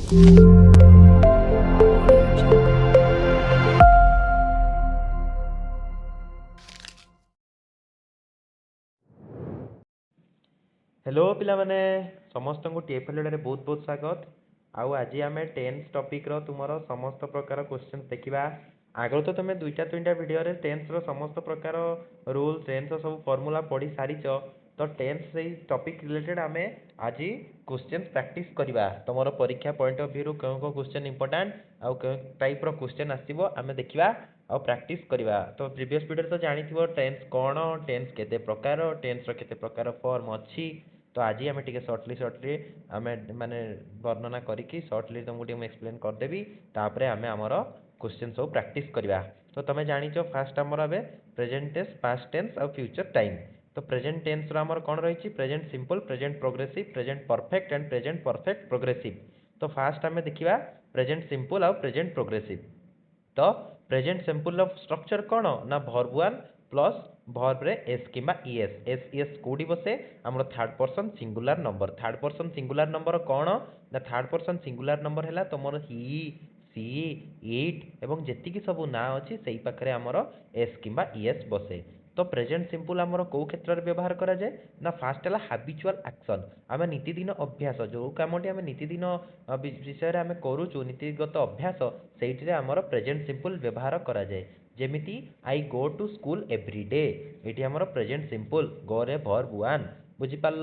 Hello पिला माने समस्त को टीएफएल रे बहुत बहुत स्वागत। आउ आज आम 10th टॉपिक रो तुमरो समस्त प्रकार क्वेश्चन देखिबा। आगो तो तुम दुईटा तीनटा वीडियो रे 10th रो समस्त प्रकार रूल 10th रो सब फार्मूला पढ़ी सारिच। तो 10th से टॉपिक रिलेटेड आम आज क्वेश्चन प्रैक्टिस करबा। तुमरो परीक्षा पॉइंट ऑफ व्यू रो को क्वेश्चन इंपोर्टेंट आउ के टाइप रो क्वेश्चन आसीबो आम देखिबा और प्रैक्टिस करबा। तो प्रीवियस वीडियो तो जानिथिबो 10th कोन 10th केते प्रकार 10th रो केते प्रकार फॉर्म अछि। तो आज आम टे सर्टली आम माने वर्णना करी सर्टली तुमको टे एक्सप्लेन करदेवी। तापर आम आमर क्वेश्चन सब प्रैक्टिस करवा। तो तुम जानिच फास्ट आमर ए प्रेजेंट टेंस पास्ट टेंस और फ्यूचर टाइम। तो प्रेजेंट टेंस रो आमर कौन रही present simple present progressive present perfect and present perfect progressive. तो फास्ट आम देखा प्रेजेंट सिंपल और प्रेजेंट प्रोग्रेसिव। तो प्रेजेंट सिंपल स्ट्रक्चर कौन ना वर्ब वन प्लस वर्ब रे एस किंबा ईएस एस ईएस कोडी बसे हमर third person singular number. Third person singular number कौन ना थर्ड पर्सन सिंगुलर नंबर है तुम ही सी इट एवं जेतिकी सब ना अच्छी से पाखे आमर एस किंबा ईएस बसे। तो प्रेजेंट सिंपल आमर कौ क्षेत्र में व्यवहार करा जाए ना फास्ट है हाबिचुआल एक्शन। आम नीतिदिन अभ्यास जो कमटी आम नीतिदिन विषय आम करुचु नीतिगत अभ्यास से आमर प्रेजेंट सिंपल व्यवहार करा जाए। जेमिति आई गो टू स्कूल एव्रीडे ये आमर प्रेजेंट सिंपल गो रे वर्ब वन बुझीपार।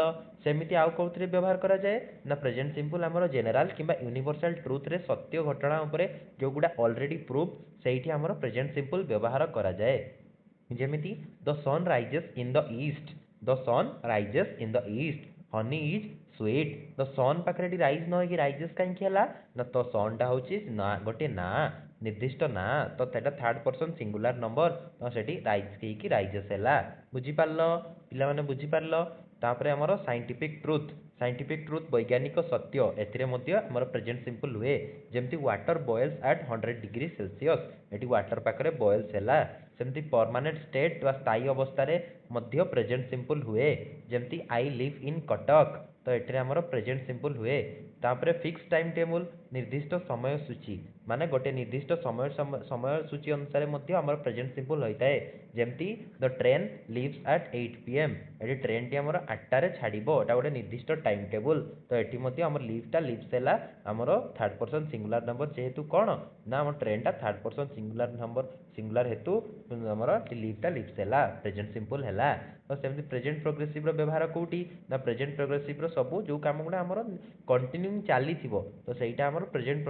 सेमती आउ कौन व्यवहार करा जाए ना प्रेजेंट सिंपल आमर जेनेराल किंबा यूनिवर्सल ट्रुथ रे सत्य घटना उपरे जो गुडा ऑलरेडी प्रूफ से आमर प्रेजेंट सिंपल व्यवहार करा जाए। जेमिति the sun rises in the east the sun rises in the east honey is sweet. The sun पाखे राइज न हो राइजेस कहीं ना तो सनटा हूँ ना गोटे ना निर्दिष्ट ना तो थर्ड पर्सन सिंगुलर नंबर तो सेठी राइज की राइजेस है बुझीपार पे बुझीपार। तापर आमर साइंटिफिक ट्रुथ वैज्ञानिक सत्य एमर प्रेजेंट सिंपल हुए। जमती water boils at 100 degree Celsius ये वाटर पाखे बॉयल्स है। सेमती परमानेंट स्टेट व स्थायी अवस्था मध्य प्रेजेंट सिंपल हुए। जमती आई लिव इन कटक तो ये आमर प्रेजेंट सिंपल हुए। तापर फिक्स टाइम टेबल निर्दिष्ट समय सूची माने गोटे निर्दिष्ट समय सूची अनुसार आमर प्रेजेंट सिंपल होता है। जमती the train leaves at 8 PM ये ट्रेन टी आमर 8टार छाड़ो एटा गोटे निर्दिष्ट टाइम टेबल तो ये आमर लिव्सटा लिव्स है आमर थर्ड पर्सन सिंगुलर नंबर जेहेतु कौन ना आम ट्रेनटा third person singular number singular हेतु आमर लिव्सटा लिव्स है प्रेजेंट सिंपल है। तो सेमती प्रेजेंट प्रोग्रेसिव व्यवहार कौटी ना प्रेजेंट प्रोग्रेसिव सब जो कम गुड़ा आमर कंटिन्यू चली तो सहीटा आमर प्रेजेंट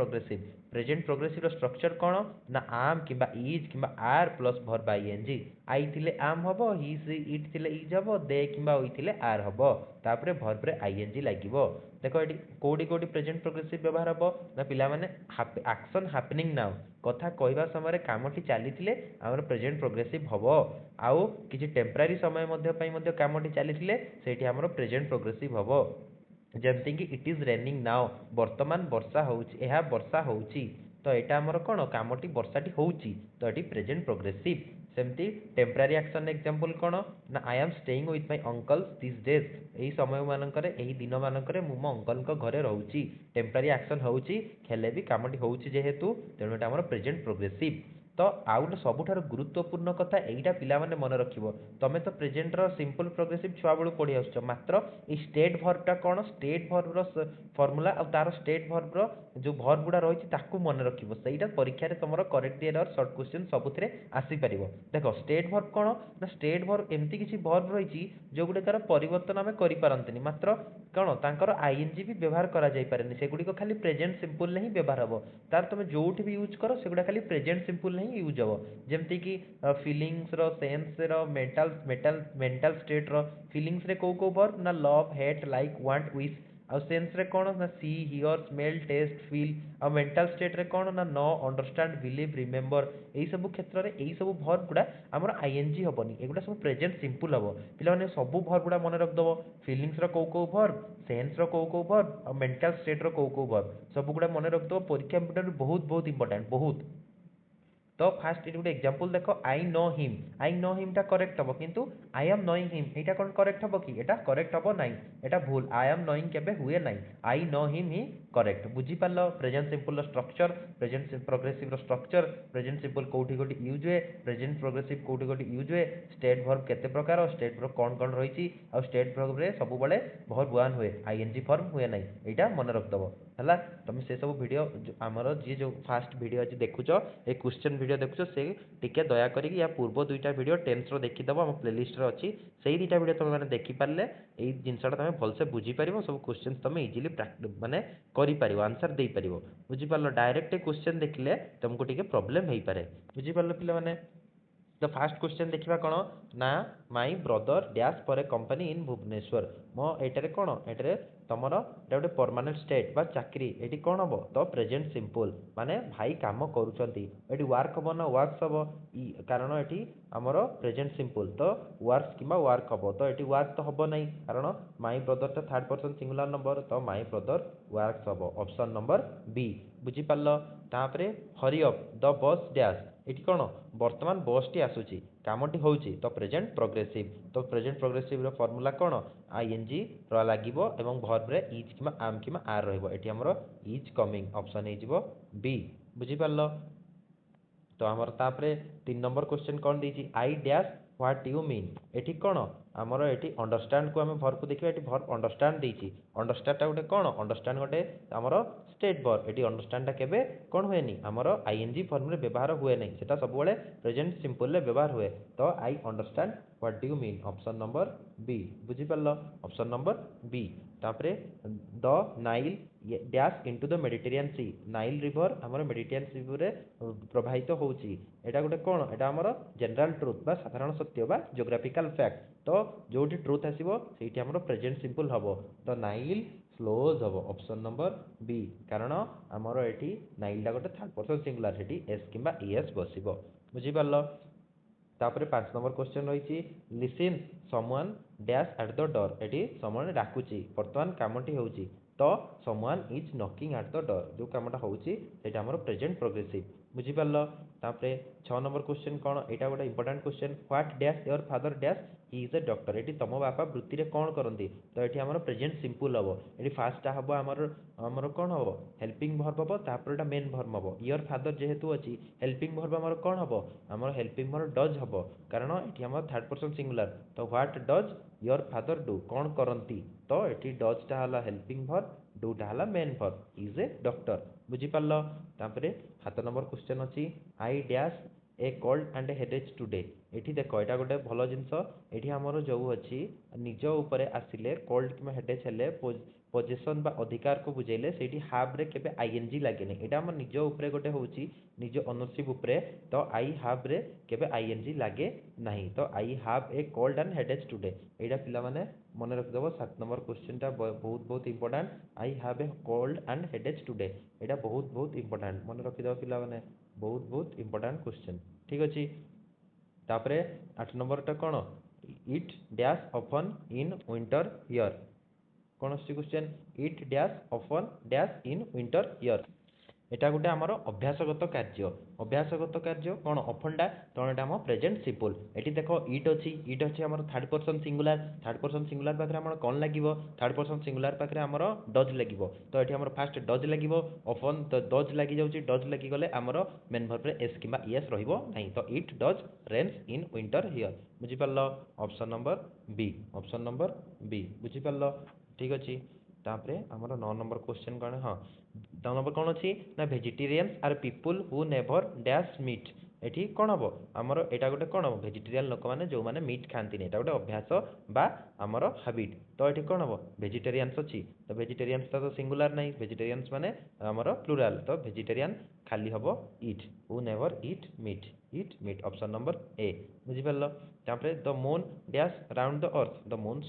प्रोग्रेसिव स्ट्रक्चर कौन ना आम किंबा इज किंबा आर प्लस वर्ब आईएनजी आई थिले आम हम हि सी इट थिले इज हम दे किंबा ओई थिले आर हम तापरे वर्ब रे आईएनजी लागिवो। देखो ये कौटी कौटी प्रेजेंट प्रोग्रेसिव व्यवहार हम ना पिला माने एक्शन हैपनिंग नाउ कथा कहवा समय कामटी चली आमर प्रेजेंट प्रोग्रेसिव हम आउ किसी टेम्परारी समय कामटी चली से आमर प्रेजेंट प्रोग्रेसिव हम। जमती कि इट इज रेनिंग नाउ वर्तमान वर्षा होउची तो यहाँ आमर कौन कामटी वर्षाटी होउची तो ये प्रेजेंट प्रोग्रेसिव। सेमती टेम्परारी एक्शन एग्जांपल कौन ना I am staying with my uncle this days यही समय मानक दिन मानक मो अंकल घरे रोची टेम्परारी एक्शन होउची खेले भी कामटी होउची जेहेतु तेणु ये आमर प्रेजेंट प्रोग्रेसिव। तो आउ गोटे सबुठार गुरुत्वपूर्ण कथा यहीटा पिला माने मन रखिबो तमे तो प्रेजेंट रो सिंपल प्रोग्रेसिव छुआ बेलू पढ़ी आसुछ मात्र ये स्टेट भर्बटा कौन स्टेट भर्ब रो फॉर्मूला और तार स्टेट भर्ब रो जो भर्ब गुड़ा रही ताकू मन रखिबो सेटा परीक्षा रे तुमरो करेक्ट एरर शॉर्ट क्वेश्चन सबुथिरे आसी परिबो। देखो स्टेट भर्ब कौन ना स्टेट भर्ब एमती किसी भर्ब रही जो गुड़े तार परिवर्तन आमे करि पारंतनी मात्र कौन तांकर आईएनजी भी व्यवहार करा जाई पारेनी सेगुडी को खाली प्रेजेंट सिंपल नहीं व्यवहार हबो तार तुम जोठी भी यूज करो सेगुडा खाली प्रेजेंट सिंपल नहीं यूज हबो। जेमती कि फीलिंग्स रो सेंस रो मेंटल स्टेट रो फीलिंग्स रे को वर्ब ना love hate like want wish आ सेंस रे कौन ना see hear smell taste feel आ मेंटल स्टेट रे कौन ना नो अंडरस्टैंड बिलीव रिमेंबर यही सब क्षेत्र में यही सब भर्ब गुड़ा आमर आईएनजी हेनी एगुड़ा सब प्रेजेंट सिंपल हम पे सब भर्ब गुड़ा मन रखिदेव फीलिंग्स रो भर्ब सेंस रो भर्ब आ मेंटल स्टेट रो भर्ब सब गुड़ा मन रखिदेव परीक्षा बहुत बहुत इंपोर्टेंट बहुत। तो फास्ट ये गोटे एग्जांपल देखो आई नो हिम टा करेक्ट हम किंतु आई एम नोइंग हिम एटा कौन करेक्ट हम कि एटा करेक्ट हम ना एटा भूल आई एम नोइंग केबे हुए ना आई नो हिम ही करेक्ट बुझी पारलो present simple structure present progressive structure present simple कोठी कोठी यूज हुए प्रेजेंट प्रोग्रेसिव कोठी कोठी यूज हुए स्टेट वर्ब केते प्रकार स्टेट वर्ब कौन कौन रही आ स्टेट वर्ब रे सब बळे वर्ब वन हुए आईएनजी फॉर्म हुए ना एटा मन रखदबो हला तुम से सब वीडियो आमर जी जो फास्ट वीडियो आज देखुच ए क्वेश्चन वीडियो देखुच से टिके दया करी या पूर्व दुईटा वीडियो टेन्स रो देखिदब हम प्लेलिस्ट रे अच्छी से दुईटा वीडियो तुम मैंने देखिपारे यही जिनसा तुम भलसे बुझीपार सब क्वेश्चन तुम इजिली माने कर आंसर दे पार बुझीपार डायरेक्ट क्वेश्चन देखिले तुमको टिके प्रोब्लेम हो पारे बुझीपार पिला माने तो फास्ट क्वेश्चन देखा कौन ना my brother dash for a company in Bhubaneswar मो एटारे कौन एटारे तुमर एटा गोटे परमानेंट स्टेट बा चाकरी एटी कौन हम तो प्रेजेंट सिंपल माने भाई काम करूछंती एटी वर्क हम ना वर्क्स हम कारण एटी हमर प्रेजेंट सिंपल तो वर्क्स किंबा वर्क हम तो एटी वर्क तो हम नहीं कारण माई ब्रदर टा थर्ड पर्सन सिंगुलर नंबर तो माई ब्रदर वर्क्स हम ऑप्शन नंबर बी बुझी पारलो तापरे hurry up the bus dash eighty कौन वर्तमान बस टी आसूची कामटी होउची तो प्रेजेंट प्रोग्रेसिव रो फॉर्मूला कौन आईएनजी रो लागिवो एवं वर्ब रे इज किमा आम किमा आर रहइबो एटी हमरो इज कमिंग ऑप्शन हे जिवो बी बुझी पारलो तो आमर तापरे 3 नंबर क्वेश्चन कौन देछि I dash what you mean एटी कौन आमर एटी अंडरस्टैंड को आम वर्ब को देखिबा एटी वर्ब अंडरस्टैंड देछि अंडरस्टैंड टा गोटे कौन अंडरस्टैंड गोटे आमर स्टेट वर्ब एटी अंडरस्टैंड टा केबे कौन हुएनी आमर आईएनजी फॉर्म रे व्यवहार हुए नहीं सेटा सब बेले प्रेजेंट सिंपल रे व्यवहार हुए तो I understand what do you mean option number B बुझी पारलो ऑप्शन नंबर बी तापरे the Nile dash into the Mediterranean sea Nile river हमर मेडिटेरियन सी रे प्रवाहित होउची एटा गोटे कौन एटा हमर जनरल ट्रुथ बा साधारण सत्य बा ज्योग्राफिकल फैक्ट तो जोटी ट्रुथ आसीबो सेठी हमर प्रेजेंट सिंपल हबो तो नाइल फ्लोज हबो ऑप्शन नंबर बी कारण हमर एठी नाइल टा गोटे थर्ड पर्सन सिंगुलर सेठी एस किंबा एस बसिबो बुझी पारलो तापरे 5 नंबर क्वेश्चन रही listen someone dash at the door एटी समवन डाकुची वर्तमान कामटी होउची तो someone is knocking at the door जो कामटा होउची सेटा हमर प्रेजेंट प्रोग्रेसिव बुझी पारलो तापरे 6 नंबर क्वेश्चन कौन एटा गोटे important question what dash your father dash he is a doctor eighty तम बापा वृत्ति रे कौन करंती तो एटी हमर प्रेजेंट सिंपल हबो एटी फास्ट टा हबो हमर कौन हबो हेल्पिंग वर्ब हबो तापर एटा मेन वर्ब हबो योर फादर जेहेतु अछि हेल्पिंग वर्ब हमर कौन हबो हमर हेल्पिंग वर्ब डज हबो कारण एटी हमर थर्ड पर्सन सिंगुलर तो what does your father do कौन करंती तो एटी डज टा हला हेल्पिंग वर्ब डू टा हला main verb is a doctor बुझी पारलो तापरे 7 नंबर क्वेश्चन अछि I dash a cold and headache today एठी देखो एटा गोटे भलो जिंस एठी हमर जो अछि निज ऊपर आसिले कोल्ड किमा हेडेज हेले पोजीशन बा अधिकार को बुझेले सेठी हाफ रे केबे आईएनजी लागेनी एटा हमर निज ऊपर गोटे होउची निज ओनरशिप ऊपर तो आई हाफ रे केबे आईएनजी लागे नाही तो आई have a cold and headache today एटा पिला माने मन रख देबो 7 नंबर क्वेश्चन टा बहुत बहुत important I have a cold and headache today एटा बहुत बहुत इंपोर्टेंट मन रखि देबो पिला माने बहुत बहुत इंपोर्टेंट क्वेश्चन ठीक अछि तापरे 8 नंबर टा कोन it dash often in winter here कोन अछि question it dash often dash in winter here एटा गोटे आमर अभ्यासगत कार्य कौन अफनटा तो एटा हम प्रेजेंट सिंपल एटी देखो इट अछि हमर थर्ड पर्सन सिंगुलर पाखरे हमर कोन लागिवो थर्ड पर्सन सिंगुलर पाखरे हमर डज लागिवो तो एटी हमर फास्ट डज लागिवो अफन तो डज लागि जाउची डज लागि गले हमर मेन वर्ब रे एस किबा एस रहिबो नाही तो it does rains in winter here बुझी पारलो ऑप्शन नंबर बी बुझी पारलो ठीक अछि तापरे हमर 9 नंबर क्वेश्चन कोन हां 9 नंबर कोन अछि ना vegetarians are people who never dash meat एठी कोन हबो हमर एटा गोटे कोन हबो वेजिटेरियन लोक माने जो माने मीट खांती नै एटा गोटे अभ्यास बा हमर हैबिट तो एठी कोन हबो वेजिटेरियंस अछि तो वेजिटेरियंस तो सिंगुलर नै वेजिटेरियंस माने हमर प्लुरल तो वेजिटेरियन खाली हबो eat who never eat meat option number A बुझी परलो तापरे the moon dash round the earth the moon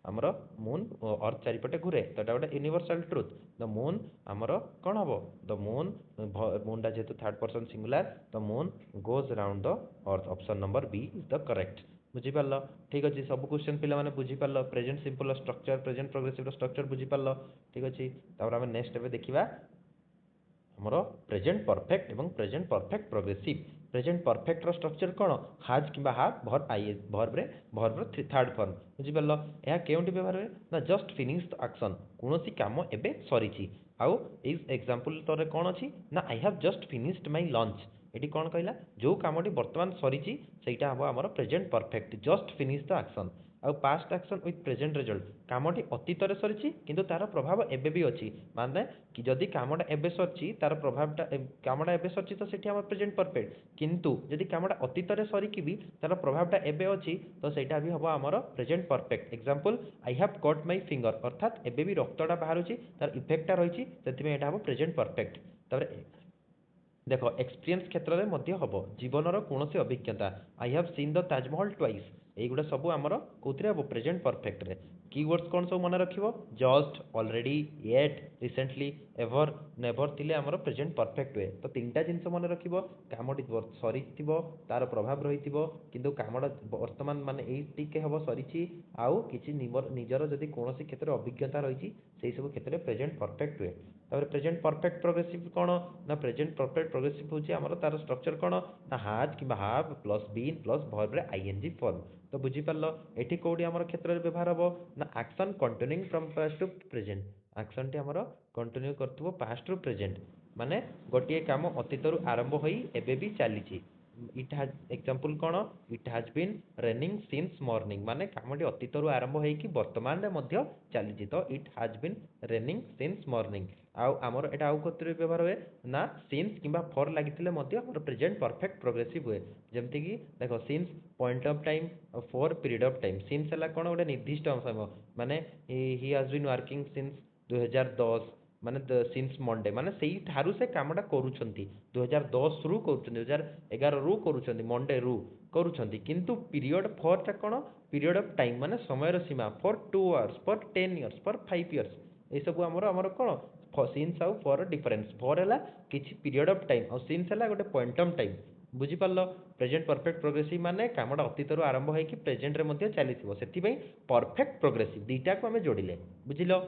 हमर मून अर्थ चारिपटे घुरे तो एटा गोटे यूनिवर्सल ट्रुथ द मून हमर कोन हबो द मून जेहेतु third person singular the moon goes round the earth option number B is the correct बुझी पारलो ठीक अछि सब क्वेश्चन पिला माने बुझी पारलो present simple structure present progressive structure बुझी पारलो ठीक अछि तापर हम नेक्स्ट एबे देखिबा हमरो प्रेजेंट परफेक्ट एवं present perfect progressive present perfect रो स्ट्रक्चर कौन हाज कि हाव भर्ब आई भर्ब रे भर्ब रो थर्ड फॉर्म बुझिपाल यह केउंटी व्यवहार हुए ना जस्ट फिनिश द एक्शन कौन काम एबे सरीची आउ एग्जांपल तोरे कौन अच्छी ना I have just finished my lunch एटी कौन कहला जो कामटी वर्तमान सरीची सेटा हम आमर present perfect just finish the action आउ past action with present result कामटी अतीत सरीची किंतु तार प्रभाव एबे भी अच्छी माने कि जदि कामटा एबे सरीची तार प्रभावटा कामटा एबे सरीची तो सेठी हमर प्रेजेंट परफेक्ट किंतु जदि कामटा अतीत सरीकी भी तार प्रभावटा एबे अच्छी तो सेटा भी हम आमर present perfect example I have cut my finger अर्थात एबे भी रक्तटा बाहरुची तार इफेक्टटा रहिची सेति एटा हम प्रेजेंट परफेक्ट तापर देख एक्सपीरियंस क्षेत्र में मध्य हम जीवनर कौन से अभिज्ञता I have seen the Taj Mahal twice এইগুলা सब आमर कौन हम प्रेजेंट परफेक्ट रे कीवर्ड्स कौन सब मन रख just already yet recently ever never थिले आमर प्रेजेंट परफेक्ट हुए तो तीन टा जिनस मन रख कामटी सरी तार प्रभाव रही किंतु कामटा वर्तमान माने टिके हम सरी आउ किसी निजर जदि कौन क्षेत्र में अभिज्ञता रही से सब क्षेत्र में प्रेजेंट परफेक्ट हुए तापर प्रेजेंट परफेक्ट प्रोग्रेसिव कौन ना प्रेजेंट परफेक्ट प्रोग्रेसिव होची आमर तार स्ट्रक्चर कौन ना हाज कि हाव प्लस बीन प्लस भर्ब रे आईएनजी फॉर्म तो बुझी पारल एठी कोडी आमर क्षेत्र में व्यवहार हबो ना action continuing from past to present action टी आमर कंटिन्यू करथबो पास्ट टू प्रेजेंट माने गोटिए काम अतीत रु आरंभ होई एबे भी चलीची इट हैज एग्जांपल कौन it has been raining since morning माने कामटी अतीत रु आरंभ होई कि वर्तमान रे मध्य चलीची तो it has been raining since morning आउ आमर एटा आउ कोतरे व्यवहार हुए ना सिंस किंबा फॉर लागिथिले मध्य हमर प्रेजेंट परफेक्ट प्रोग्रेसिव हुए जेमति कि देखो since point of time for period of time since हला कोन गोटे निर्दिष्ट समय माने he has been working since 2010 माने सिंस मंडे माने सेही ठारू से कामटा करूछंती 2010 रु करूछंती 2011 रु करूछंती मंडे रु करूछंती किंतु पीरियड फॉर ता कोन पीरियड ऑफ टाइम माने समय सीमा for 2 hours for 10 years for 5 years ए सब हमर कोन सिंस आउ फॉर डिफरेंस फॉर है किसी पीरियड ऑफ टाइम और सिंस है गोटे पॉइंट ऑफ टाइम बुझीपार प्रेजेंट परफेक्ट प्रोग्रेसिव माने कामटा अतीत आरंभ होगी प्रेजेंट रे चली से परफेक्ट प्रोग्रेसिव दुईटा को आम जोड़िले बुझिल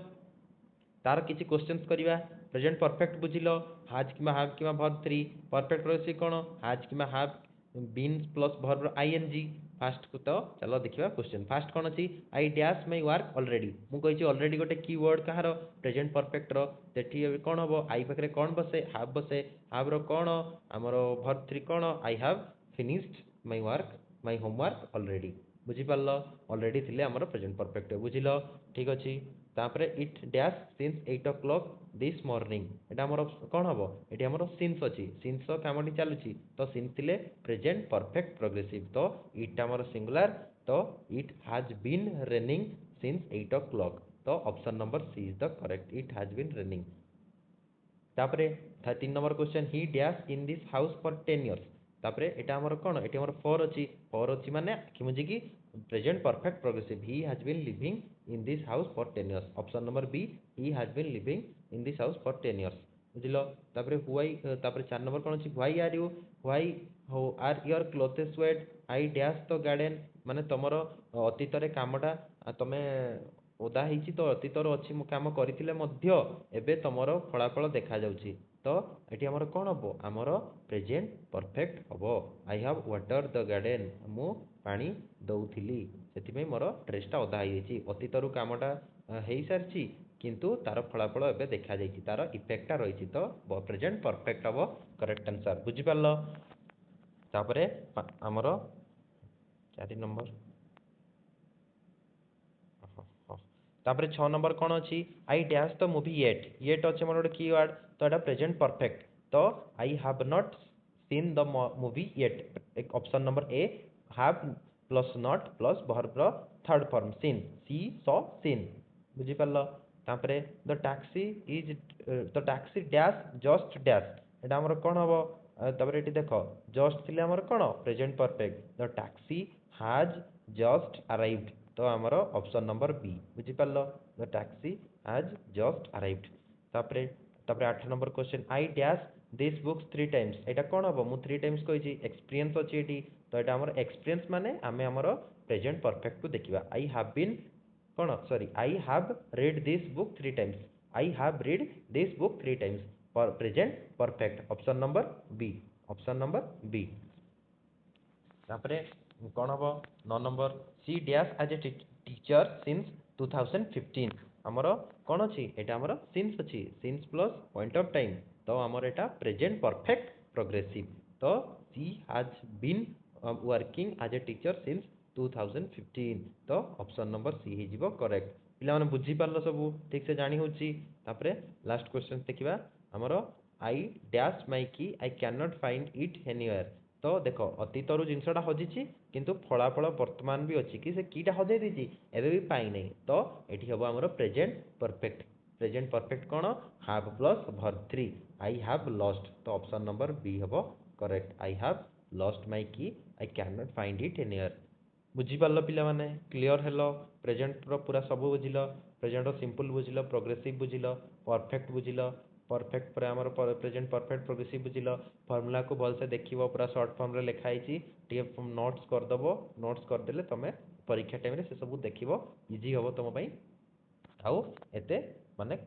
तार किसी क्वेश्चंस करवा प्रेजेंट परफेक्ट बुझिल हाज कि हाव कि भर्ब 3 परफेक्ट प्रोग्रेसिव कौन हाज कि have been plus verb ING first को तो चलो देखिए क्वेश्चन फास्ट कौन अच्छी I dash my work already मुझे ऑलरेडी गोटे कीवर्ड कहार प्रेजेंट परफेक्ट री कौन हम आई पाखे कौन बसे हाव रो कौन आमर भर्ब 3 कौन I have finished my work my homework already बुझीपार ऑलरेडी थिले आमर प्रेजेंट परफेक्ट बुझिल ठीक अच्छे तापर it dash since 8 o'clock this morning एटा हमर कौन हम ये हमर सिंस अच्छी सिंस कामटी चलुची तो सिंस थिले प्रेजेंट परफेक्ट प्रोग्रेसिव तो इट हमर सिंगुलर तो it has been raining since 8 o'clock तो option number C is the correct it has been raining तापर 3 number question he dash in this house for 10 years तापर एटा हमर कौन एटी हमर फॉर अच्छी माने कि मुझे कि present perfect progressive he has been living in this house for 10 years option number B he has been living in this house for 10 years बुझिलो तापर व्हाई तापर 4 नंबर कौन अछि why are you why are your clothes wet I dash the garden माने तमरो अतीत रे कामटा तमे ओदा ହେଇଛି ତ ଅତୀତର ଅଛି ମୁଁ କାମ କରିଥିଲେ ମଧ୍ୟ ଏବେ ତମର ଫଳାଫଳ ଦେଖାଯାଉଛି ତ ଏଠି ଆମର କ'ଣ ହେବ ଆମର ପ୍ରେଜେଣ୍ଟ ପରଫେକ୍ଟ ହେବ I have water the garden ମୁଁ ପାଣି ଦେଉଥିଲି ସେଥିପାଇଁ ମୋର ଡ୍ରେସ୍ଟା ଓଦା ହେଇଯାଇଛି ଅତୀତରୁ କାମଟା ହେଇସାରିଛି କିନ୍ତୁ ତାର ଫଳାଫଳ ଏବେ ଦେଖାଯାଇଛି ତାର ଇଫେକ୍ଟଟା ରହିଛି ତ ପ୍ରେଜେଣ୍ଟ ପରଫେକ୍ଟ ହେବ କରେକ୍ଟ ଆନ୍ସର୍ ବୁଝିପାରିଲ ତାପରେ ଆମର 4 ନମ୍ବର तापर 6 नंबर कौन अच्छी I dash the movie yet अच्छे मोर गोटे कीवर्ड तो यहाँ प्रेजेंट परफेक्ट तो I have not seen the movie yet option number A have plus not plus verb third form seen see saw seen बुझीपार तापर the taxi dash just dash यहाँ आमर कौन हम तापर ये देख जस्ट थिले आमर कौन present perfect the taxi has just arrived तो आमर ऑप्शन नंबर बी बुझीपार the taxi has just arrived तापर 8 number question I dash this books 3 times एटा कौन हम मुझे 3 टाइम्स कही एक्सपीरियंस अच्छी ये तो यहाँ आमर एक्सपीरियंस माने आमे आमर प्रेजेंट परफेक्ट को देखा आई हैव बीन कौन sorry I have read this book 3 times I have read this book 3 times present perfect option number B तापरे कौन हम 9 number she dash as a teacher since 2015 आमर कौन अच्छी एटा आमर सिंस अच्छी since plus point of time तो आमर एटा प्रेजेंट परफेक्ट प्रोग्रेसिव तो she has been working as a teacher since 2015 तो ऑप्शन नंबर सी हो करेक्ट पिला माने बुझी पारलो सब ठीक से जानी होची तापरे लास्ट क्वेश्चन देखिबा आमर आई dash my key I can not find it anywhere तो देख अतीतर जिनसटा हजिची किंतु फलाफल वर्तमान भी अच्छी कि से कीटा हजै देती एबे भी पाई नहीं तो एठी हबो हमर प्रेजेंट परफेक्ट कौन हाव plus verb 3 I have lost तो ऑप्शन नंबर बी हबो correct I have lost my key I can not find it anywhere बुझीपार पिलाने क्लीयर हेलो प्रेजेंट रो पूरा सब बुझिल प्रेजेंट सिंपल बुझिल प्रोग्रेसिव बुझिल परफेक्ट बुझिल परफेक्ट पर आमर प्रेजेंट परफेक्ट प्रोग्रेसिव बुझिल फर्मूला को भलसे देखिए पूरा सर्ट फॉर्म रे लिखाई नोट्स करदेव नोट्स करदेले तुम परीक्षा टाइम से सब देख इजी हम तुम आउ एते माने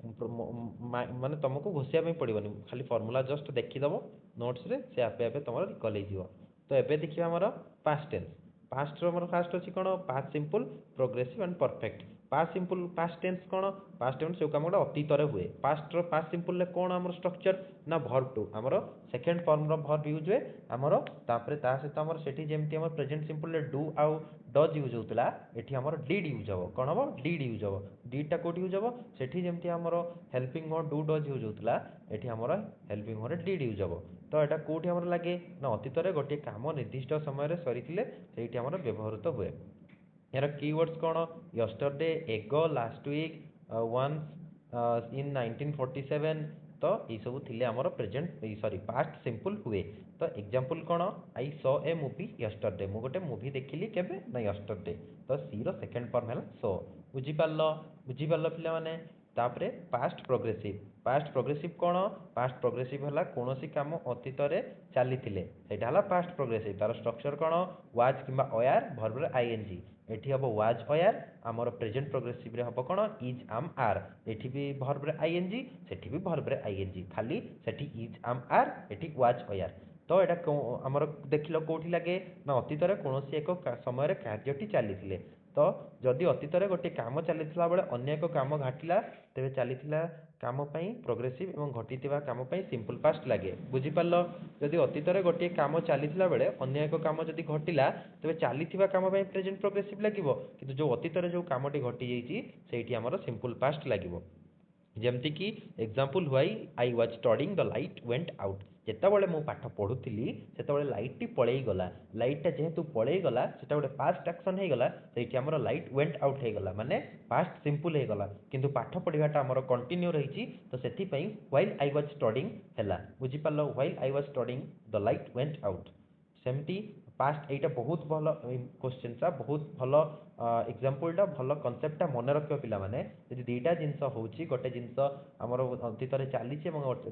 माने तुमको घोषिया पड़ोनी खाली फर्मूला जस्ट देखीदेव नोट्स रे से आपे आपे तुम रिकल हो तो एबे देखिए आमर पास्ट टेन्स पास्ट रो फास्ट अच्छी कौन past simple progressive and perfect past simple past tense कौन पास्ट टेन्स जो कम अतीत हुए पास्ट रो पास्ट सिंपल कौन आम स्ट्रक्चर ना भर्ब टू आमर सेकेंड फॉर्म रो भर्ब यूज हुए आमर तापर ता सहित आमर सेठी जेमती आमर प्रेजेंट सिंपल डू आउ डज यूज होता एठी आमर डिड यूज हम कौन हम डिड यूज हम डिडटा कोटी यूज हम सेठी जेमती आमर helping word do does use होता एठी आमर हेल्पिंग वर्ड डिड यूज हम तो यहाँ कौटी आमर लगे ना अतीत गोटे कम निर्दिष्ट समय सरी से आमर व्यवहृत हुए यार कीवर्ड्स कौन यस्टरडे एगो लास्ट वीक वंस इन 1947 तो ये सब थिले आमर प्रेजेंट सॉरी पास्ट सिंपल हुए तो एग्जांपल कौन I saw a movie yesterday मु गोटे मूवी देखिली केबे ना यस्टरडे तो सी रो सेकंड फॉर्म है सो बुझिपाल पिला माने तापरे पास्ट प्रोग्रेसिव कौन पास्ट प्रोग्रेसिव है कौन सी कम अतीत चली सेटा है पास्ट प्रोग्रेसिव तार स्ट्रक्चर कौन वाज कि अयार भर्ब आईएनजी एठी हम वाज अयार आमर प्रेजेंट प्रोग्रेसिव रे हम कौन इज आम आर एठी भी भर्ब आईएनजी सेठी भी भर्ब आईएनजी खाली सेठी इज आम आर एठी वाज अयार तो यहाँ आमर देख कौटी लगे ना अतीत कौन एक समय कार्यटी चली तो जदि अतीत गोटे कम चलता बेले अन्य एक कम घाटिला तेरे चलता कम प्रोग्रेसिव और घटी कम सिंपल पास्ट लगे बुझीपार जदि अतीत गोटे कम चलता बेले अन्य एक कम जदि घटिला तेरे चली कम प्रेजेंट प्रोग्रेसिव लगे कि जो अतीत जो कमटी घटी जाइए आमर सिंपल पास्ट लगे जमती कि एग्जांपल हुआ I was studying the light went out जितेबाला मु पाठ पढ़ुली से लाइट पलैगला लाइटा जेहेतु पलैगला से गोटे पास्ट एक्शन होगला से आमर लाइट वेंट आउट होगला माने पास्ट सिंपल होगला किंतु पाठ पढ़ाटा आमर कंटिन्यू रही तो से व्हाइल आई वाज स्टडिंग है बुझीपार while I was studying the light went out सेमती पास्ट यहाँ बहुत भल क्वेश्चन सा बहुत भल एग्जांपलटा भल कनसेप्टटा मन रख पाने जी दुईटा जिनस हो गोटे जिनस आमर अतीत चली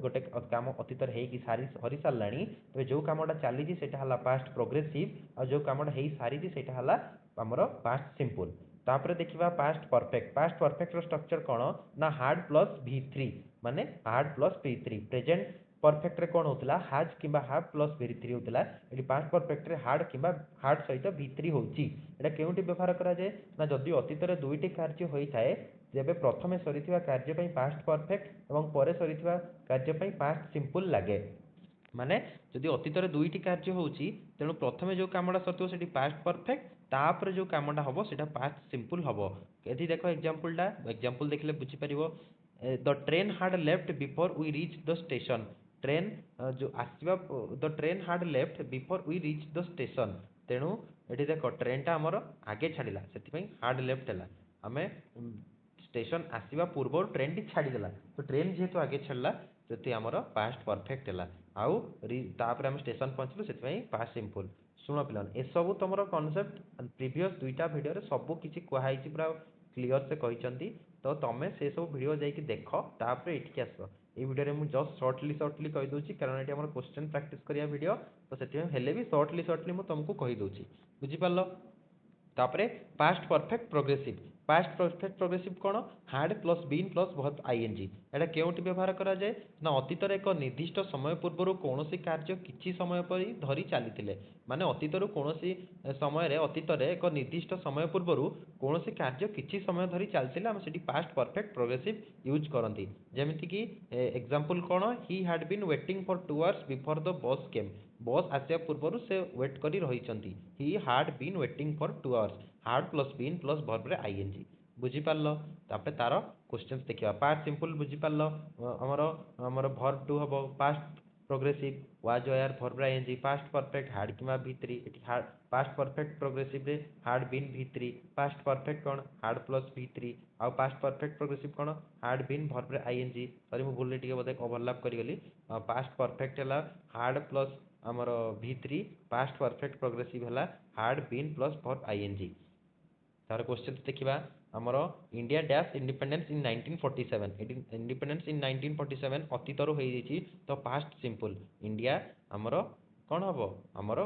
गोटे कम अतीत सारी सरी सारा तो जो कमटा चली पास्ट प्रोग्रेसिव और जो कमटा हो सारी से आमर पास्ट सिंपल तापर देखिबा पास्ट परफेक्ट रो स्ट्रक्चर कौन ना हार्ड प्लस V3 माने hard plus V3 present perfect रे कौन होता हाज कि हाफ प्लस V3 होता ये पास्ट परफेक्ट रे हार्ड कि हार्ड सहित V3 होची एटा केउंटी व्यवहार करा जाए ना जदि अतीत रे दुईटी कार्य होई थाए जेबे प्रथमे सरीथिबा कार्य पई पास्ट परफेक्ट एवं परे सरीथिबा कार्य पई पास्ट सिंपल लागे माने जदि अतीत रे दुईटी कार्य होची तेणु प्रथमे जो कामटा सरिथो सेठी पास्ट परफेक्ट तापर जो कामटा हबो सेटा पास्ट सिंपल हबो एठी देखो एग्जांपल देखले बुझी परिबो the train had left before we reach the station train जो आसवा the train had left before we reach the station तेणु ये देख ट्रेन टा आमर आगे छाड़ा से हार्ड लेफ्ट है आम स्टेशन आसवा पूर्व ट्रेन टी छाड़देला तो ट्रेन जेहेतु आगे छाड़ा से आमर पास्ट परफेक्ट है आउ आम स्टेशन पहुँचलु से पास्ट सिंपल शुण पिला एसबू तुम कनसेप्ट प्रीवियस दुईटा भिडियो सब किसी कहुई पूरा क्लीयर से कहते तो तुम्हें से सब भिडियो जाकि देख तापर ये आस ये भिडियो मुझे जस्ट सर्टली कहीदे कारण ये क्वेश्चन प्रैक्टिस करिया वीडियो तो से भी सर्टली मुझे तुमको कहीदे बुझीपार तापरे past perfect past perfect progressive कौन हाड प्लस बीन प्लस बहुत आईएनजी एटा केउंटी व्यवहार करा जाए ना अतीतर एक निर्दिष्ट समय पूर्व कौन कार्य किछि समय पर धरी चली माने अतीतर कौन समय अतीत एक निर्दिष्ट समय पूर्व कौन कार्य किछि समय धरी चलते आम से पास्ट परफेक्ट प्रोग्रेसिव यूज करती जमीती कि एग्जांपल कौन he had been waiting for 2 hours before the bus came बस आसिया पूर्व से वेट करी रही he had been waiting for 2 hours had plus been plus verb ING बुझिपार तापर तार क्वेश्चन देखा पार्ट सिंपल बुझिपार आमर आमर भर्ब टू हम past progressive was were verb ING past perfect had कि V3 had past perfect progressive रे had been V3 past perfect कौन हार्ड प्लस V3 आउ पास्ट परफेक्ट प्रोग्रेसिव कौन had been verb ING sorry मु भूल टिके बोधे ओवरलैप करिगली पास्ट परफेक्ट है हार्ड प्लस आमर V3 पास्ट परफेक्ट प्रोग्रेसिव है had been plus verb ING तार क्वेश्चन देखा आमर India dash independence in 1947 independence in 1947 अतीतर हो तो पास्ट सिंपल इंडिया आमर कौन हम आमर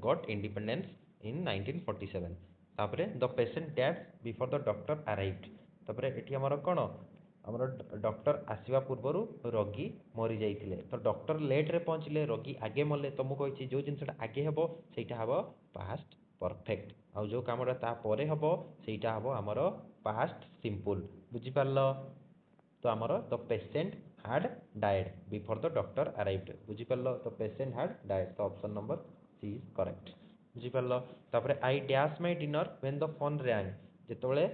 गट इंडिपेंडेंस इन 1947 तापर the patient dash before the doctor arrived तापर ये आमर कौन आमर डॉक्टर आसवा पूर्वर रोगी मरी जाइए तो डॉक्टर लेट रे पहुँचले रोगी आगे मले तो मुझे जो जिनसा आगे हम सहीटा हम पास्ट परफेक्ट आउ जो कमटा तापर हम सहीटा हम आमर पास्ट सिंपल बुझिपार तो आमर the patient had died before the doctor arrived बुझिपार द पेशेंट हाड डाएड तो option number C is correct बुझिपार तापर I dash my dinner when the phone rang जेतबेले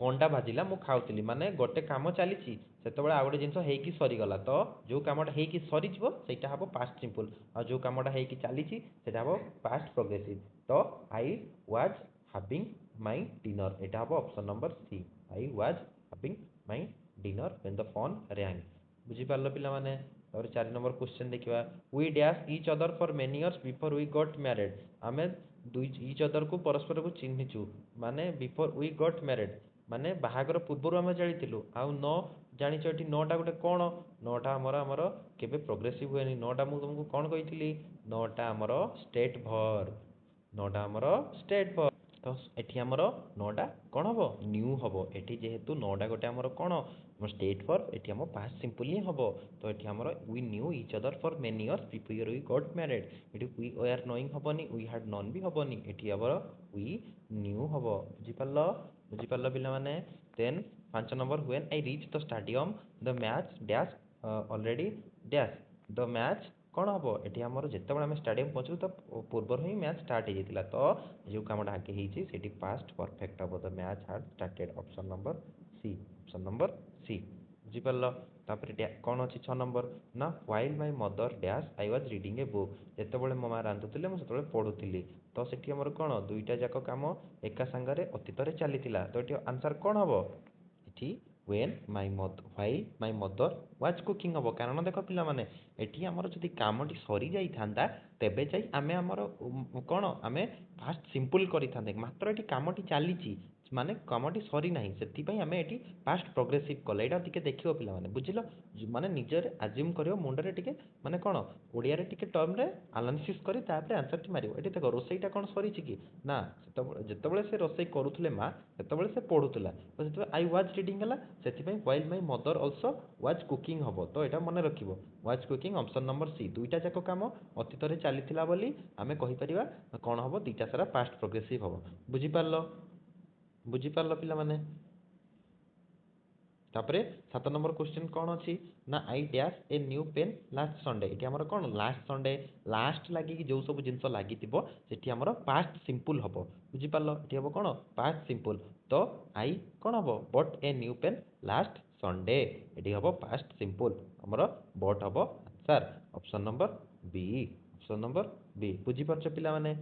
फोनटा बाजिला मु खाऊली माने गोटे काम चली से आउ गोटे जिन होगी सरीगला तो जो कमटा होगी सरीज से हम पास्ट सिंपल आ जो कमटा होगी चली से हम पास्ट प्रोग्रेसिव तो I was having my dinner यहाँ हम option number C I was having my dinner when the phone rang बुझिपार पिलाने और 4 नंबर क्वेश्चन देखा we dash each other for many years before we got married आमे दुई each other को परस्पर को चिन्हिचु माने बिफोर वी गॉट मैरिड माने बाहागर पूर्व आम जानी आउ न जाच ये नौटा गोटे कौन नौटा आमर आमर केवे प्रोग्रेसिव हुए नौटा मुझे तुमको कौन कही नौटा आमर स्टेट भर नौटा आमर स्टेट भर तो ये आमर नौटा कौन हम न्यू हम ये जेहेतु नौटा गोटे आमर कौन स्टेट फॉर ये आम पास्ट सिंपल ही हम तो ये आमर we knew each other for many years before we got married ये वी आर नोइंग हेनी वी हैड नोन भी हेनी ये आमर वी न्यू हम बुझिपार बुझिपार पिलाने then 5 number when I reach the stadium the match dash already dash the match कौन हम ये आमर जिते आम स्टेडियम पहुँचू तो पूर्व ही मैच स्टार्ट हो जाता तो जो कमटा आगे होती पास्ट परफेक्ट हम the match had started option number C option number C बुझिपार तापर कौन अच्छी 6 नंबर ना while my mother dash I was reading a book जितेबाला मो माँ रांधुले मुझे पढ़ुली तो सेठी आमर कौन दुईटा जाक कम एका सांगरे अतीत चली तो ये आंसर कौन हम ये when my mother while my mother was cooking हम कारण देख पिला माने एठी आमर जदि कामटी सरी जाई थांदा तेबे जाई आमे आमर कौन आमे फास्ट सिंपल करि थांदे मात्र एठी कामटी चली माने कामटी सरी ना से आम ये पास्ट प्रोग्रेसिव कले यहाँ टे देखो पे बुझल माने निजर आज्यूम कर मुंडे टे माने कौन ओडिया टे टर्म रे एनालिसिस करी आंसर टी मार ये देख रोसईटा कौन सरी कि ना जिते से रोसई करुले माँ से से पढ़ुला तो जो आई वाज रिडिंग है से while my mother also was cooking हम तो यहाँ मन रख was cooking option number C दुईटा जाक कम अतीत चली बोली आम कहीपर कौन हम दुईटा सारा पास्ट प्रोग्रेसिव हम बुझिपार बुझिपार पिलाने तापर 7 नंबर क्वेश्चन कौन अच्छी ना I dash a new pen last Sunday ये आमर कौन लास्ट संडे लास्ट लगे जो सब जिन लगी से आमर पास्ट सिंपल हम बुझिपार ये हम कौन पास्ट सिंपल तो आई कौन हम bought a new pen last Sunday ये हम पास्ट सिंपल आमर बट हम answer option number B option number B बुझिपार पिलाने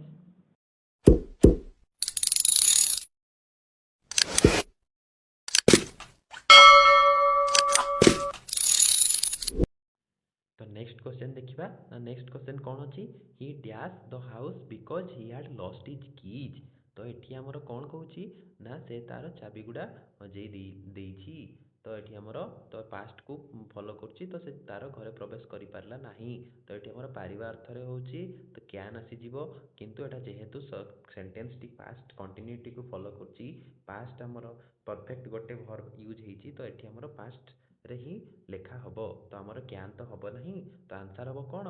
तो नेक्स्ट क्वेश्चन देखा नेक्स्ट क्वेश्चन कौन अच्छी he dash the house because he had lost his keys तो ये आमर कौन कौच ना से तार चाबी गुड़ा हजई देइछि ତ ଏଠି ଆମର ତ ପାଷ୍ଟକୁ ଫଲୋ କରୁଛି, ତ ସେ ତାର ଘରେ ପ୍ରବେଶ କରିପାରିଲା ନାହିଁ। ତ ଏଠି ଆମର ପାରିବା ଅର୍ଥରେ ହେଉଛି ତ କ୍ୟାନ୍ ଆସିଯିବ, କିନ୍ତୁ ଏଟା ଯେହେତୁ ସେଣ୍ଟେନ୍ସଟି ପାଷ୍ଟ କଣ୍ଟିନ୍ୟୁଟିକୁ ଫଲୋ କରୁଛି, ପାଷ୍ଟ ଆମର ପରଫେକ୍ଟ ଗୋଟେ ଭର୍ବ ୟୁଜ୍ ହେଇଛି, ତ ଏଠି ଆମର ପାଷ୍ଟରେ ହିଁ ଲେଖା ହେବ। ତ ଆମର କ୍ୟାନ୍ ତ ହେବ ନାହିଁ, ତ ଆନ୍ସର୍ ହେବ କ'ଣ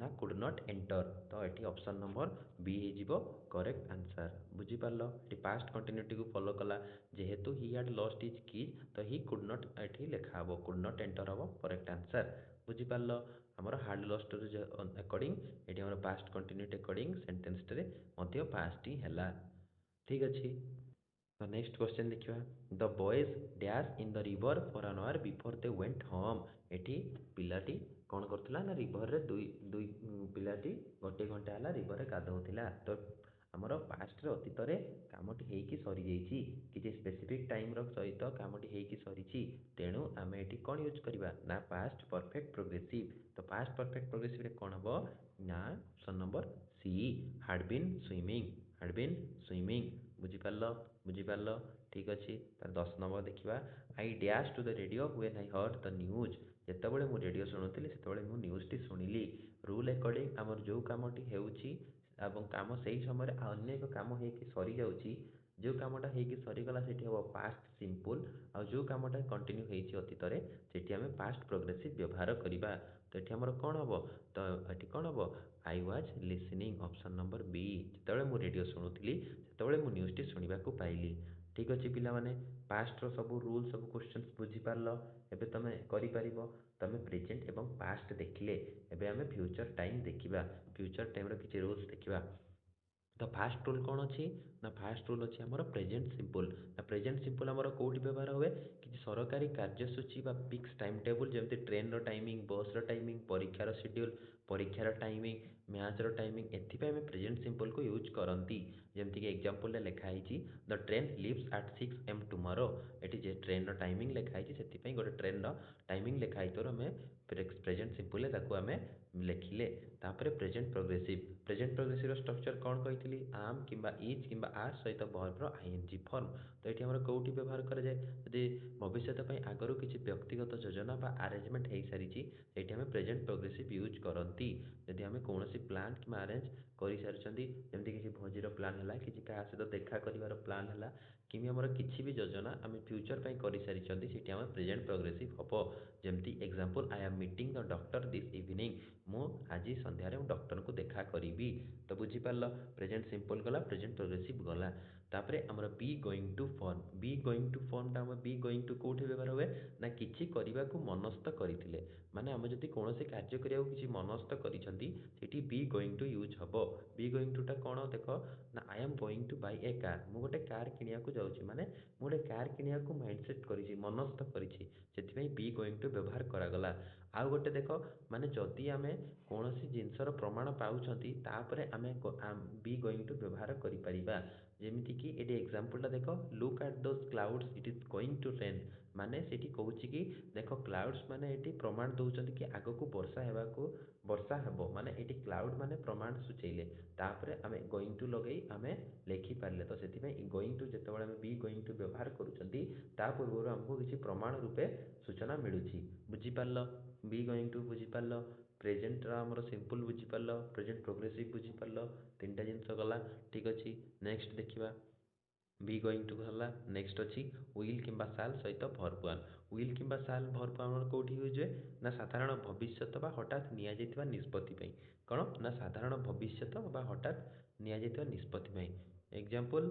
ନା କୁଡ୍ ନଟ୍ ଏଣ୍ଟର। ତ ଏଠି ଅପସନ୍ ନମ୍ବର ବି ହେଇଯିବ କରେକ୍ଟ ଆନ୍ସର୍। ବୁଝିପାରିଲ, ଏଠି ପାଷ୍ଟ କଣ୍ଟିନ୍ୟୁଟିକୁ ଫଲୋ କଲା, ଯେହେତୁ he had lost his keys, ତ ହି କୁଡ୍ ନଟ୍ ଏଠି ଲେଖା ହେବ, କୁଡ୍ ନଟ୍ ଏଣ୍ଟର ହେବ କରେକ୍ଟ ଆନ୍ସର୍। ବୁଝିପାରିଲ, ଆମର ହାର୍ଡ଼ ଲଷ୍ଟ ଆକର୍ଡ଼ିଂ ଏଠି ଆମର ପାଷ୍ଟ କଣ୍ଟିନ୍ୟୁଟି ଆକର୍ଡ଼ିଂ ସେଣ୍ଟେନ୍ସରେ ମଧ୍ୟ ପାଷ୍ଟ ହିଁ ହେଲା। ଠିକ୍ ଅଛି, ତ ନେକ୍ସଟ କ୍ୱେଶ୍ଚନ୍ ଦେଖିବା। The boys dash in the river for an hour before they went home. ଏଠି ପିଲାଟି କ'ଣ କରୁଥିଲା ନା ରିଭରରେ ପିଲାଟି ଗୋଟିଏ ଘଣ୍ଟା ହେଲା ରିଭରରେ ଗାଧୋଉଥିଲା। ତ ଆମର ପାଷ୍ଟରେ ଅତୀତରେ କାମଟି ହେଇକି ସରିଯାଇଛି, କିଛି ସ୍ପେସିଫିକ୍ ଟାଇମ୍ର ସହିତ କାମଟି ହେଇକି ସରିଛି, ତେଣୁ ଆମେ ଏଠି କ'ଣ ୟୁଜ୍ କରିବା ନା ପାଷ୍ଟ ପରଫେକ୍ଟ ପ୍ରୋଗ୍ରେସିଭ୍। ତ ପାଷ୍ଟ ପରଫେକ୍ଟ ପ୍ରୋଗ୍ରେସିଭ୍ରେ କ'ଣ ହେବ ନା option number C had been swimming, had been swimming. ବୁଝିପାରିଲ, ଠିକ୍ ଅଛି। ତାର 10 ନମ୍ବର ଦେଖିବା। I dash to the radio when I heard the news. ଯେତେବେଳେ ମୁଁ ରେଡ଼ିଓ ଶୁଣୁଥିଲି ସେତେବେଳେ ମୁଁ ନ୍ୟୁଜ୍ଟି ଶୁଣିଲି। ରୁଲ୍ ଆକର୍ଡ଼ିଂ ଆମର ଯେଉଁ କାମଟି ହେଉଛି ଏବଂ କାମ ସେହି ସମୟରେ ଅନ୍ୟ ଏକ କାମ ହେଇକି ସରିଯାଉଛି, ଯେଉଁ କାମଟା ହେଇକି ସରିଗଲା ସେଠି ହେବ ପାଷ୍ଟ ସିମ୍ପଲ୍, ଆଉ ଯେଉଁ କାମଟା କଣ୍ଟିନ୍ୟୁ ହେଇଛି ଅତୀତରେ ସେଠି ଆମେ ପାଷ୍ଟ ପ୍ରୋଗ୍ରେସିଭ୍ ବ୍ୟବହାର କରିବା। ତ ଏଠି ଆମର କ'ଣ ହେବ, ତ ଏଠି କ'ଣ ହେବ I was listening, option number B. ଯେତେବେଳେ ମୁଁ ରେଡ଼ିଓ ଶୁଣୁଥିଲି ସେତେବେଳେ ମୁଁ ନ୍ୟୁଜ୍ଟି ଶୁଣିବାକୁ ପାଇଲି। ଠିକ୍ ଅଛି ପିଲାମାନେ, ପାଷ୍ଟର ସବୁ ରୁଲ୍ ସବୁ କ୍ୱେଶ୍ଚନ୍ସ ବୁଝିପାରିଲ। ଏବେ ତୁମେ କରିପାରିବ। ତୁମେ ପ୍ରେଜେଣ୍ଟ ଏବଂ ପାଷ୍ଟ ଦେଖିଲେ, ଏବେ ଆମେ ଫ୍ୟୁଚର୍ ଟାଇମ୍ ଦେଖିବା। ଫ୍ୟୁଚର୍ ଟାଇମ୍ର କିଛି ରୁଲ୍ସ ଦେଖିବା। ତ ଫାଷ୍ଟ ରୁଲ୍ କ'ଣ ଅଛି ନା ଫାଷ୍ଟ ରୁଲ୍ ଅଛି ଆମର ପ୍ରେଜେଣ୍ଟ ସିମ୍ପଲ୍। ନା ପ୍ରେଜେଣ୍ଟ ସିମ୍ପଲ୍ ଆମର କେଉଁଠି ବ୍ୟବହାର ହୁଏ, କିଛି ସରକାରୀ କାର୍ଯ୍ୟସୂଚୀ ବା ଫିକ୍ସ ଟାଇମ୍ ଟେବୁଲ୍, ଯେମିତି ଟ୍ରେନ୍ର ଟାଇମିଂ, ବସ୍ର ଟାଇମିଂ, ପରୀକ୍ଷାର ସିଡ୍ୟୁଲ୍, ପରୀକ୍ଷାର ଟାଇମିଂ, ମ୍ୟାଚ୍ର ଟାଇମିଂ, ଏଥିପାଇଁ ଆମେ ପ୍ରେଜେଣ୍ଟ ସିମ୍ପଲ୍କୁ ୟୁଜ୍ କରନ୍ତି। ଯେମିତିକି ଏକ୍ଜାମ୍ପଲ୍ରେ ଲେଖା ହେଇଛି the train leaves at 6 AM tomorrow. ଏଠି ଯେ ଟ୍ରେନ୍ର ଟାଇମିଂ ଲେଖା ହେଇଛି, ସେଥିପାଇଁ ଗୋଟେ ଟ୍ରେନ୍ର ଟାଇମିଂ ଲେଖା ହେଇଥିବାରୁ ଆମେ ପ୍ରେଜେଣ୍ଟ ସିମ୍ପଲ୍ରେ ତାକୁ ଆମେ ଲେଖିଲେ। ତାପରେ ପ୍ରେଜେଣ୍ଟ ପ୍ରୋଗ୍ରେସିଭ୍। ପ୍ରେଜେଣ୍ଟ ପ୍ରୋଗ୍ରେସିଭ୍ର ଷ୍ଟ୍ରକ୍ଚର୍ କ'ଣ କହିଥିଲି, ଆମ୍ କିମ୍ବା ଇଜ୍ କିମ୍ବା ଆର୍ ସହିତ ଭର୍ବର ଆଇଏନ୍ଜି ଫର୍ମ। ତ ଏଠି ଆମର କେଉଁଠି ବ୍ୟବହାର କରାଯାଏ, ଯଦି ଭବିଷ୍ୟତ ପାଇଁ ଆଗରୁ କିଛି ବ୍ୟକ୍ତିଗତ ଯୋଜନା ବା ଆରେଞ୍ଜମେଣ୍ଟ ହେଇସାରିଛି, ସେଇଠି ଆମେ ପ୍ରେଜେଣ୍ଟ ପ୍ରୋଗ୍ରେସିଭ୍ ୟୁଜ୍ କରନ୍ତି। ଯଦି ଆମେ କୌଣସି ପ୍ଲାନ୍ କିମ୍ବା ଆରେଞ୍ଜ କରିସାରିଛନ୍ତି, ଯେମିତି କିଛି ଭୋଜିର ପ୍ଲାନ୍ ହେଲା, କିଛି କାହା ସହିତ ଦେଖା କରିବାର ପ୍ଲାନ୍ ହେଲା, କିମ୍ବା ଆମର କିଛି ବି ଯୋଜନା ଆମେ ଫ୍ୟୁଚର୍ ପାଇଁ କରିସାରିଛନ୍ତି, ସେଠି ଆମର ପ୍ରେଜେଣ୍ଟ ପ୍ରୋଗ୍ରେସିଭ୍ ହେବ। ଯେମିତି example, I am meeting the doctor this evening. ମୁଁ ଆଜି ସନ୍ଧ୍ୟାରେ ଡକ୍ଟରଙ୍କୁ ଦେଖା କରିବି। ତ ବୁଝିପାରିଲ, ପ୍ରେଜେଣ୍ଟ ସିମ୍ପଲ୍ ଗଲା, ପ୍ରେଜେଣ୍ଟ ପ୍ରୋଗ୍ରେସିଭ୍ ଗଲା। ତାପରେ ଆମର be going to form. Be going to ଫର୍ମଟା ଆମର ବି ଗୋଇଂ ଟୁ କେଉଁଠି ବ୍ୟବହାର ହୁଏ ନା କିଛି କରିବାକୁ ମନସ୍ଥ କରିଥିଲେ, ମାନେ ଆମେ ଯଦି କୌଣସି କାର୍ଯ୍ୟ କରିବାକୁ କିଛି ମନସ୍ଥ କରିଛନ୍ତି, ସେଠି ବି ଗୋଇଂ ଟୁ ୟୁଜ୍ ହେବ। ବି ଗୋଇଂ ଟୁଟା କ'ଣ ଦେଖ ନା I am going to buy a car. ମୁଁ ଗୋଟେ କାର୍ କିଣିବାକୁ ଯାଉଛି, ମାନେ ମୁଁ ଗୋଟେ କାର୍ କିଣିବାକୁ ମାଇଣ୍ଡ ସେଟ୍ କରିଛି, ମନସ୍ଥ କରିଛି, ସେଥିପାଇଁ ବି ଗୋଇଂ ଟୁ ବ୍ୟବହାର କରାଗଲା। ଆଉ ଗୋଟେ ଦେଖ, ମାନେ ଯଦି ଆମେ କୌଣସି ଜିନିଷର ପ୍ରମାଣ ପାଉଛନ୍ତି, ତାପରେ ଆମେ ବି ଗୋଇଂ ଟୁ ବ୍ୟବହାର କରିପାରିବା। ଯେମିତିକି ଏଠି ଏକ୍ଜାମ୍ପଲ୍ଟା ଦେଖ, look at those clouds it is going to rain. ମାନେ ସେଠି କହୁଛି କି ଦେଖ କ୍ଲାଉଡ୍ସ ମାନେ ଏଠି ପ୍ରମାଣ ଦେଉଛନ୍ତି କି ଆଗକୁ ବର୍ଷା ହେବ, ମାନେ ଏଠି କ୍ଲାଉଡ୍ ମାନେ ପ୍ରମାଣ ସୂଚେଇଲେ, ତାପରେ ଆମେ ଗୋଇଂ ଟୁ ଲଗେଇ ଆମେ ଲେଖିପାରିଲେ। ତ ସେଥିପାଇଁ ଗୋଇଂ ଟୁ ଯେତେବେଳେ ଆମେ ବି ଗୋଇଂ ଟୁ ବ୍ୟବହାର କରୁଛନ୍ତି, ତା ପୂର୍ବରୁ ଆମକୁ କିଛି ପ୍ରମାଣ ରୂପେ ସୂଚନା ମିଳୁଛି। ବୁଝିପାରିଲ, ବି ଗୋଇଂ ଟୁ ବୁଝିପାରିଲ, ପ୍ରେଜେଣ୍ଟର ଆମର ସିମ୍ପଲ୍ ବୁଝିପାରିଲ, ପ୍ରେଜେଣ୍ଟ ପ୍ରୋଗ୍ରେସିଭ୍ ବୁଝିପାରିଲ, ତିନିଟା ଜିନିଷ ଗଲା। ଠିକ୍ ଅଛି, ନେକ୍ସଟ ଦେଖିବା। ବି ଗୋଇଂ ଟୁ ହେଲା, ନେକ୍ସଟ ଅଛି ୱିଲ୍ କିମ୍ବା ସାଲ୍ ସହିତ ଭର୍ବ ୱାନ୍। ୱିଲ୍ କିମ୍ବା ସାଲ୍ ଭର୍ବ ଆମର କେଉଁଠି ୟୁଜ୍ ହୁଏ ନା ସାଧାରଣ ଭବିଷ୍ୟତ ବା ହଠାତ୍ ନିଆଯାଇଥିବା ନିଷ୍ପତ୍ତି ପାଇଁ। କ'ଣ ନା ସାଧାରଣ ଭବିଷ୍ୟତ ବା ହଠାତ୍ ନିଆଯାଇଥିବା ନିଷ୍ପତ୍ତି ପାଇଁ। Example,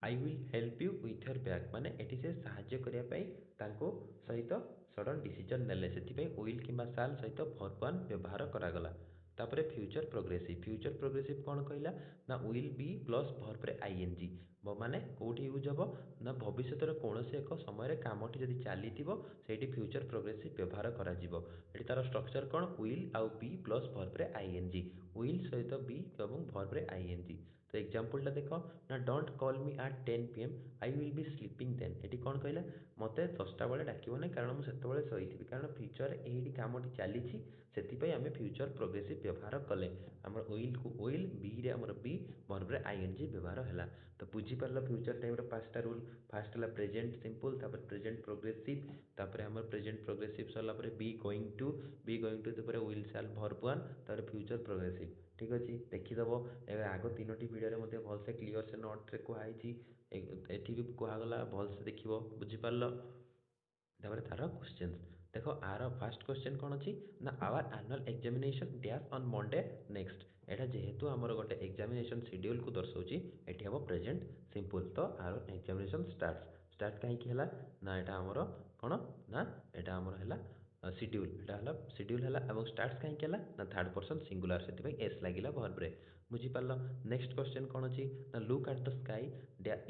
I will help you with your bag. ମାନେ ଏଠି ସେ ସାହାଯ୍ୟ କରିବା ପାଇଁ ତାଙ୍କୁ ସହିତ ସଡନ୍ ଡିସିଜନ୍ ନେଲେ, ସେଥିପାଇଁ ୱିଲ୍ କିମ୍ବା ସାଲ୍ ସହିତ ଭର୍ବ ୱାନ୍ ବ୍ୟବହାର କରାଗଲା। ତାପରେ ଫ୍ୟୁଚର୍ ପ୍ରୋଗ୍ରେସିଭ୍। ଫ୍ୟୁଚର୍ ପ୍ରୋଗ୍ରେସିଭ୍ କ'ଣ କହିଲା ନା ୱିଲ୍ ବି ପ୍ଲସ୍ ଭର୍ବରେ ଆଇଏନ୍ଜି। ମାନେ କେଉଁଠି ୟୁଜ୍ ହେବ ନା ଭବିଷ୍ୟତର କୌଣସି ଏକ ସମୟରେ କାମଟି ଯଦି ଚାଲିଥିବ, ସେଇଠି ଫ୍ୟୁଚର୍ ପ୍ରୋଗ୍ରେସିଭ୍ ବ୍ୟବହାର କରାଯିବ। ଏଠି ତାର ଷ୍ଟ୍ରକ୍ଚର୍ କ'ଣ, ୱିଲ୍ ଆଉ ବି ପ୍ଲସ୍ ଭର୍ବରେ ଆଇଏନ୍ଜି। ୱିଲ୍ ସହିତ ବି ଏବଂ ଭର୍ବରେ ଆଇଏନ୍ଜି। ତ तो एग्जांपलटा देख ना don't call me at 10 PM I will be sleeping then एटी कौन कहला मते 10टा बेले डाकिबो नहीं कारण मुझे सेतबेले शोइथिबी कारण फ्यूचर एही कामटी चलीछि सेतिपई आमे फ्यूचर प्रोग्रेसिव व्यवहार कले हमर विल को विल बी रे हमर बी वर्ब रे आईएनजी व्यवहार हैला तो बुझी पारलो फ्यूचर टाइम रे पांचटा रूल फर्स्ट हला प्रेजेंट सिंपल तापर प्रेजेंट प्रोग्रेसिव तापर हमर प्रेजेंट प्रोग्रेसिव सरला परे बी गोइंग टू तापर विल शैल वर्ब 1 तापर फ्यूचर प्रोग्रेसिव ठीक अछि देखिदबो एबे आगो तीनोटी वीडियो रे मते भलसे क्लियर से नोट रे कुहाइछि एठी भी कुहागला भलसे देखिबो बुझी पारलो तापर तार क्वेश्चंस देखो आर फर्स्ट क्वेश्चन कौन अच्छी ना our annual examination dash on Monday next एटा जेहेतु आमर गोटे एग्जामिनेशन शेड्यूल को दर्शाउची एठी हम प्रेजेंट सिंपल तो आर एग्जामिनेशन स्टार्ट कहीं हला ना एटा आमर कौन ना एटा आमर हला शेड्यूल एटा हला शेड्यूल हला एवं स्टार्ट्स कहीं हला ना थर्ड पर्सन सिंगुलर सेति भाई एस लागिला वर्ब रे बुझी पारलो नेक्स्ट क्वेश्चन कौन अच्छी ना look at the sky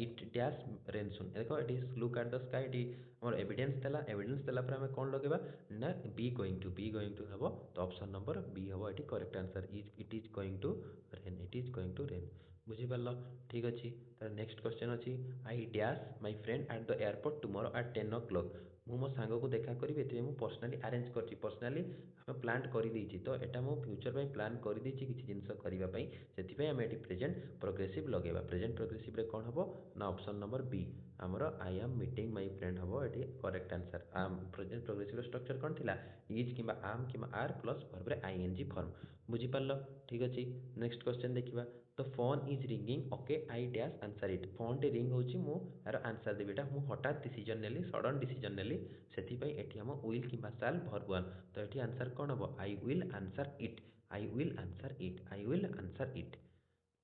it dash rain soon देखो एटी लुक एट द स्काई एटी हमर एविडेंस देला पर हमें कौन लगेबा ना बी गोइंग टू हबो तो ऑप्शन नंबर बी हबो एटी correct answer it is going to rain बुझी पारलो ठीक अछि तर नेक्स्ट क्वेश्चन अछि I dash my friend at the airport tomorrow at 10 o'clock मु मो सांग को देखा करी एते मु पर्सनली अरेंज करछि पर्सनली हम प्लान करि दैछि तो एटा मु फ्यूचर में प्लान करि दैछि किछि जिंस करिवा पई सेति पई हम एटी प्रेजेंट प्रोग्रेसिव लगेबा प्रेजेंट प्रोग्रेसिव रे कोन हबो ना ऑप्शन नंबर बी हमरो I am meeting my friend हबो एटी करेक्ट आंसर आम प्रेजेंट प्रोग्रेसिव स्ट्रक्चर कोन थिला इज किबा आम किबा आर प्लस वर्ब रे आईएनजी फॉर्म बुझी पारलो ठीक अछि नेक्स्ट क्वेश्चन देखिबा तो phone is ringing okay I dash answer it phone टे रिंग होची मु यार आंसर देबीटा मु हठात डिसीजन नेली सडन डिसीजन नेली सेति पई एठी हम विल किबा शैल वर्ब 1 तो एठी आंसर कोन हबो I will answer it I will answer it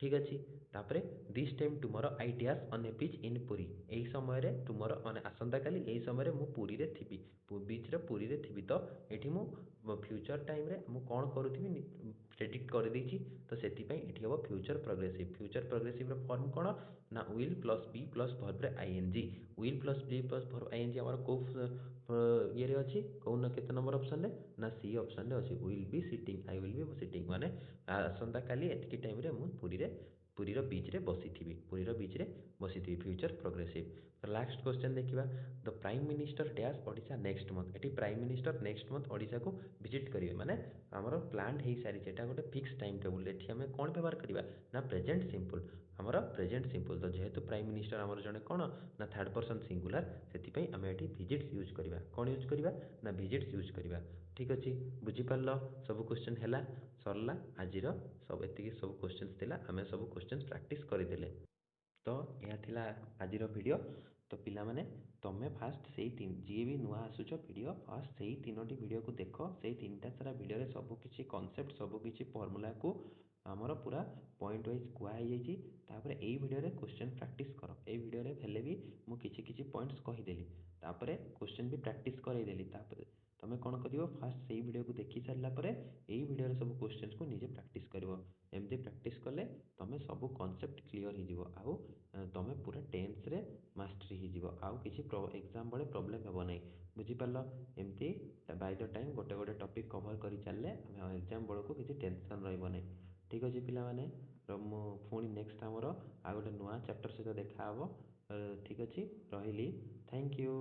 ठीक अच्छे तापरे this time tomorrow I dash on a beach in Puri एही समय रे टुमरो माने आसंता काली एही समय रे मु पुरी रे थिबी बीच रे पुरी रे थिबी तो एठी मु फ्यूचर टाइम रे मु कोन करूथिबी प्रेडिक्ट कर देछि तो सेति पई एठी हबो फ्यूचर प्रोग्रेसिव रो फॉर्म कोन ना will plus be plus verb रे ING will plus be plus verb ING हमर को ये रे अछि कोन केते नंबर ऑप्शन रे ना सी ऑप्शन रे अछि will be sitting I will be sitting माने आसंता काली एतकी टाइम रे मु पुरीर बीच रे बसीथी फ्यूचर प्रोग्रेसिव लास्ट क्वेश्चन देखिबा the prime minister dash Odisha next month eighty prime minister next month Odisha को विजिट करिवे माने हमर प्लान हेई सारी एटा गोटे फिक्स टाइम टेबल एठी हमें कोन व्यवहार करिवा ना प्रेजेंट सिंपल हमर प्रेजेंट सिंपल तो जेहेतु प्राइम मिनिस्टर हमर जने कोन ना थर्ड पर्सन सिंगुलर सेति पई हमें एठी विजिट्स यूज करिवा कोन यूज करिवा ना विजिट्स यूज करिवा ठीक अछि बुझी पारलो सब क्वेश्चन हैला सरला आजिर सब एतिकी सब क्वेश्चंस थिला हमें सब क्वेश्चंस प्रैक्टिस करदेले तो यह थिला आजिर वीडियो तो पिला माने तमे फास्ट सेही तीन जी भी नुआ आसुचो वीडियो फास्ट सेही तीनोटी वीडियो को देखो सेही तीनटा सारा वीडियो रे सब किछि कांसेप्ट सब किछि फार्मूला को हमर पूरा पॉइंट वाइज कुआ हो जाइछि तापर एई वीडियो रे क्वेश्चन प्रैक्टिस करो एई वीडियो रे भेले भी मु किछि किछि पॉइंट्स कहि देली तापर क्वेश्चन भी प्रैक्टिस करई देली तापर तमे कोन करिवो फास्ट सेही वीडियो को देखि सारला परे एई वीडियो रे सब क्वेश्चंस को निजे प्रैक्टिस करिवो एमती प्रैक्टिस कले तमे सब कांसेप्ट क्लियर हो जिवो आउ तमे पूरा टेंस रे मास्टरी हो जिवो आउ किछि एग्जाम बळे प्रॉब्लम हेबो नै बुझी पारलो एमती बाय द टाइम गोटे गोटे टॉपिक कवर करि चलले हम एग्जाम बळ को किछि टेंशन रहइबो नै ठीक अछि पिला माने मु पुणी नेक्स्ट हमर आ गोटे नुआ चैप्टर सहित देखा हबो ठीक अछि रहिली थैंक यू